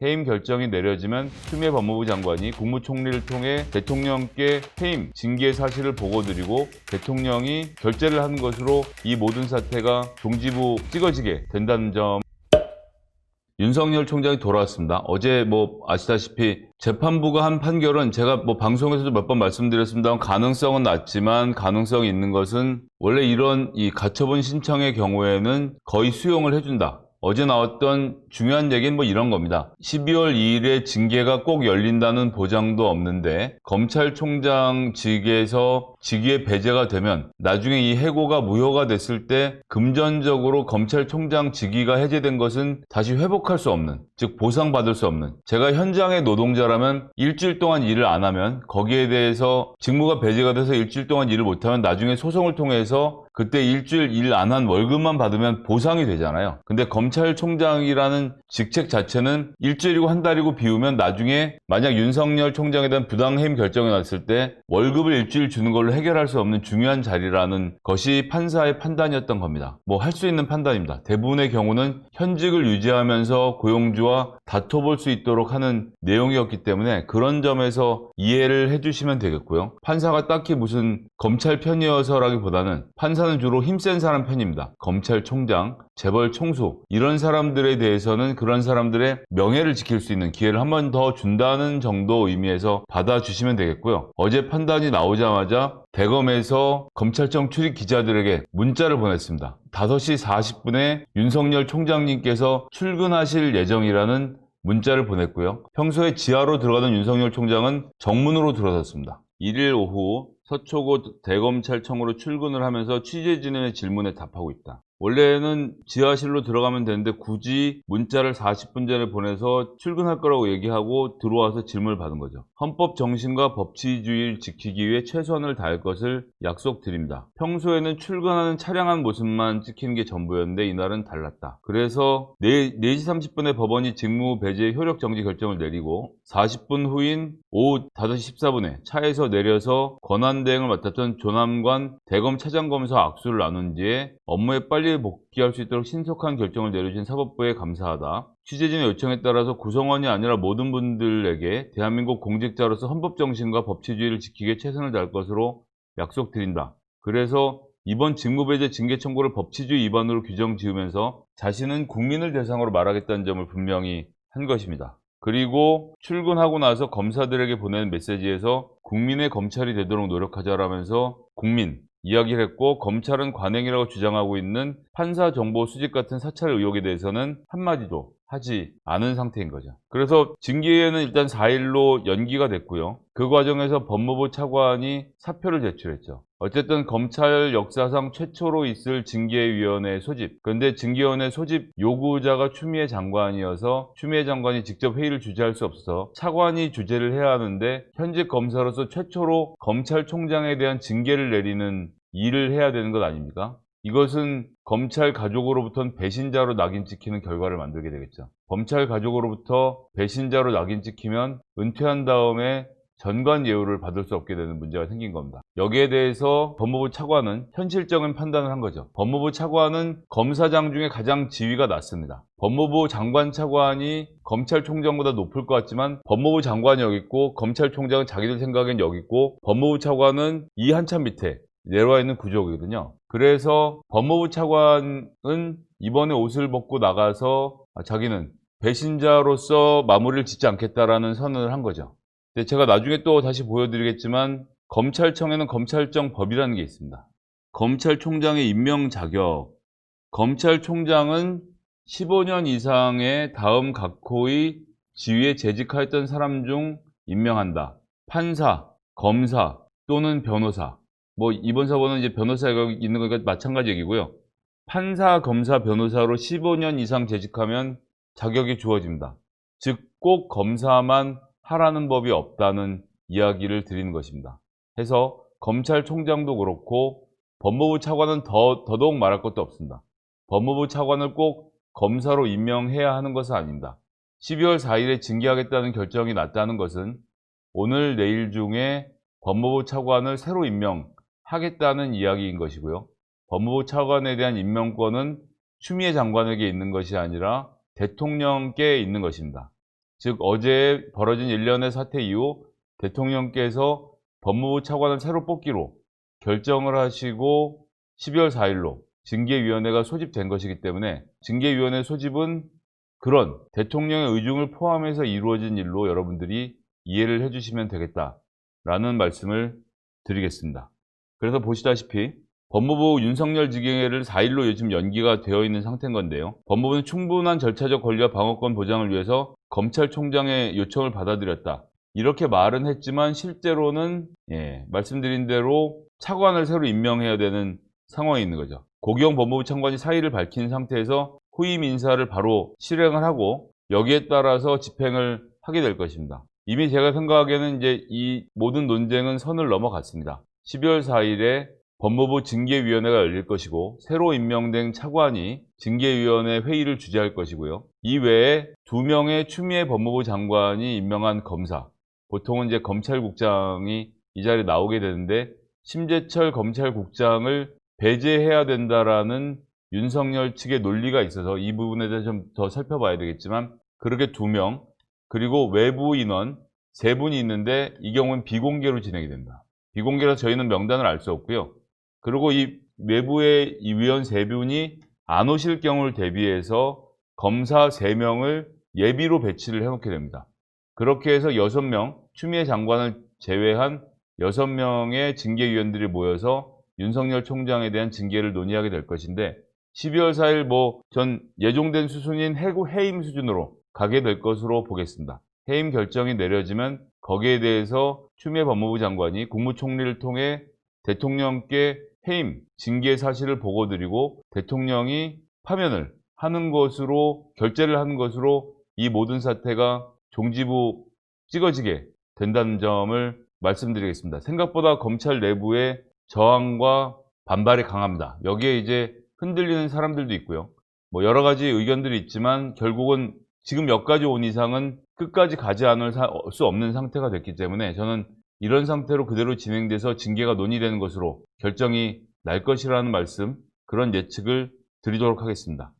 해임 결정이 내려지면 추미애 법무부 장관이 국무총리를 통해 대통령께 해임, 징계 사실을 보고드리고 대통령이 결재를 하는 것으로 이 모든 사태가 종지부 찍어지게 된다는 점. 윤석열 총장이 돌아왔습니다. 어제 아시다시피 재판부가 한 판결은 제가 방송에서도 몇 번 말씀드렸습니다만 가능성은 낮지만 가능성이 있는 것은 원래 이런 이 가처분 신청의 경우에는 거의 수용을 해준다. 어제 나왔던 중요한 얘기는 이런 겁니다. 12월 2일에 징계가 꼭 열린다는 보장도 없는데 검찰총장 직에서 직위에 배제가 되면 나중에 이 해고가 무효가 됐을 때 금전적으로 검찰총장 직위가 해제된 것은 다시 회복할 수 없는, 즉 보상받을 수 없는, 제가 현장의 노동자라면 일주일 동안 일을 안 하면 거기에 대해서 직무가 배제가 돼서 일주일 동안 일을 못하면 나중에 소송을 통해서 그때 일주일 일 안 한 월급만 받으면 보상이 되잖아요. 근데 검찰총장이라는 직책 자체는 일주일이고 한 달이고 비우면 나중에 만약 윤석열 총장에 대한 부당해임 결정이 났을 때 월급을 일주일 주는 걸로 해결할 수 없는 중요한 자리라는 것이 판사의 판단이었던 겁니다. 할 수 있는 판단입니다. 대부분의 경우는 현직을 유지하면서 고용주와 다퉈볼 수 있도록 하는 내용이었기 때문에 그런 점에서 이해를 해주시면 되겠고요. 판사가 딱히 무슨 검찰 편이어서라기보다는 판사는 주로 힘센 사람 편입니다. 검찰총장, 재벌 총수 이런 사람들에 대해서는 그런 사람들의 명예를 지킬 수 있는 기회를 한 번 더 준다는 정도 의미에서 받아주시면 되겠고요. 어제 판단이 나오자마자 대검에서 검찰청 출입 기자들에게 문자를 보냈습니다. 5시 40분에 윤석열 총장님께서 출근하실 예정이라는 문자를 보냈고요. 평소에 지하로 들어가던 윤석열 총장은 정문으로 들어섰습니다. 1일 오후 서초구 대검찰청으로 출근을 하면서 취재진의 질문에 답하고 있다. 원래는 지하실로 들어가면 되는데 굳이 문자를 40분 전에 보내서 출근할 거라고 얘기하고 들어와서 질문을 받은 거죠. 헌법 정신과 법치주의를 지키기 위해 최선을 다할 것을 약속드립니다. 평소에는 출근하는 차량한 모습만 찍히는 게 전부였는데 이날은 달랐다. 그래서 4시 30분에 법원이 직무 배제 효력 정지 결정을 내리고 40분 후인 오후 5시 14분에 차에서 내려서 권한대행을 맡았던 조남관 대검 차장검사 악수를 나눈 뒤에 업무에 빨리 복귀할 수 있도록 신속한 결정을 내려주신 사법부에 감사하다. 취재진의 요청에 따라서 구성원이 아니라 모든 분들에게 대한민국 공직자로서 헌법 정신과 법치주의를 지키기에 최선을 다할 것으로 약속드린다. 그래서 이번 직무배제 징계 청구를 법치주의 위반으로 규정 지으면서 자신은 국민을 대상으로 말하겠다는 점을 분명히 한 것입니다. 그리고 출근하고 나서 검사들에게 보내는 메시지에서 국민의 검찰이 되도록 노력하자라면서 국민 이야기를 했고 검찰은 관행이라고 주장하고 있는 판사 정보 수집 같은 사찰 의혹에 대해서는 한마디도 하지 않은 상태인 거죠. 그래서 징계는 일단 4일로 연기가 됐고요. 그 과정에서 법무부 차관이 사표를 제출했죠. 어쨌든 검찰 역사상 최초로 있을 징계위원회 소집. 그런데 징계위원회 소집 요구자가 추미애 장관이어서 추미애 장관이 직접 회의를 주재할 수 없어서 차관이 주재를 해야 하는데 현직 검사로서 최초로 검찰총장에 대한 징계를 내리는 일을 해야 되는 것 아닙니까? 이것은 검찰 가족으로부터는 배신자로 낙인 찍히는 결과를 만들게 되겠죠. 검찰 가족으로부터 배신자로 낙인 찍히면 은퇴한 다음에 전관 예우를 받을 수 없게 되는 문제가 생긴 겁니다. 여기에 대해서 법무부 차관은 현실적인 판단을 한 거죠. 법무부 차관은 검사장 중에 가장 지위가 낮습니다. 법무부 장관 차관이 검찰총장보다 높을 것 같지만 법무부 장관이 여기 있고 검찰총장은 자기들 생각엔 여기 있고 법무부 차관은 이 한참 밑에 내려와 있는 구조거든요. 그래서 법무부 차관은 이번에 옷을 벗고 나가서 자기는 배신자로서 마무리를 짓지 않겠다라는 선언을 한 거죠. 근데 제가 나중에 또 다시 보여드리겠지만 검찰청에는 검찰청 법이라는 게 있습니다. 검찰총장의 임명 자격. 검찰총장은 15년 이상의 다음 각호의 지위에 재직하였던 사람 중 임명한다. 판사, 검사 또는 변호사. 이번 사건은 이제 변호사가 있는 거니까 마찬가지 얘기고요. 판사, 검사, 변호사로 15년 이상 재직하면 자격이 주어집니다. 즉, 꼭 검사만 하라는 법이 없다는 이야기를 드리는 것입니다. 해서 검찰총장도 그렇고 법무부 차관은 더더욱 말할 것도 없습니다. 법무부 차관을 꼭 검사로 임명해야 하는 것은 아닙니다. 12월 4일에 징계하겠다는 결정이 났다는 것은 오늘 내일 중에 법무부 차관을 새로 임명하겠다는 이야기인 것이고요. 법무부 차관에 대한 임명권은 추미애 장관에게 있는 것이 아니라 대통령께 있는 것입니다. 즉 어제 벌어진 일련의 사태 이후 대통령께서 법무부 차관을 새로 뽑기로 결정을 하시고 12월 4일로 징계위원회가 소집된 것이기 때문에 징계위원회 소집은 그런 대통령의 의중을 포함해서 이루어진 일로 여러분들이 이해를 해주시면 되겠다라는 말씀을 드리겠습니다. 그래서 보시다시피 법무부 윤석열 징계를 4일로 요즘 연기가 되어 있는 상태인 건데요. 법무부는 충분한 절차적 권리와 방어권 보장을 위해서 검찰총장의 요청을 받아들였다. 이렇게 말은 했지만 실제로는 말씀드린 대로 차관을 새로 임명해야 되는 상황이 있는 거죠. 고기영 법무부 차관이 사의를 밝힌 상태에서 후임 인사를 바로 실행을 하고 여기에 따라서 집행을 하게 될 것입니다. 이미 제가 생각하기에는 이제 이 모든 논쟁은 선을 넘어갔습니다. 12월 4일에 법무부 징계위원회가 열릴 것이고 새로 임명된 차관이 징계위원회 회의를 주재할 것이고요. 이 외에 2명의 추미애 법무부 장관이 임명한 검사, 보통은 이제 검찰국장이 이 자리에 나오게 되는데 심재철 검찰국장을 배제해야 된다라는 윤석열 측의 논리가 있어서 이 부분에 대해서 좀 더 살펴봐야 되겠지만 그렇게 2명 그리고 외부 인원 3분이 있는데 이 경우는 비공개로 진행이 된다. 비공개라서 저희는 명단을 알 수 없고요. 그리고 이 외부의 이 위원 3분이 안 오실 경우를 대비해서 검사 3명을 예비로 배치를 해놓게 됩니다. 그렇게 해서 6명, 추미애 장관을 제외한 6명의 징계위원들이 모여서 윤석열 총장에 대한 징계를 논의하게 될 것인데 12월 4일 전 예정된 수순인 해임 수준으로 가게 될 것으로 보겠습니다. 해임 결정이 내려지면 거기에 대해서 추미애 법무부 장관이 국무총리를 통해 대통령께 해임, 징계 사실을 보고드리고 대통령이 파면을 하는 것으로 결재를 하는 것으로 이 모든 사태가 종지부 찍어지게 된다는 점을 말씀드리겠습니다. 생각보다 검찰 내부의 저항과 반발이 강합니다. 여기에 이제 흔들리는 사람들도 있고요. 여러 가지 의견들이 있지만 결국은 지금 여기까지 온 이상은 끝까지 가지 않을 수 없는 상태가 됐기 때문에 저는 이런 상태로 그대로 진행돼서 징계가 논의되는 것으로 결정이 날 것이라는 말씀, 그런 예측을 드리도록 하겠습니다.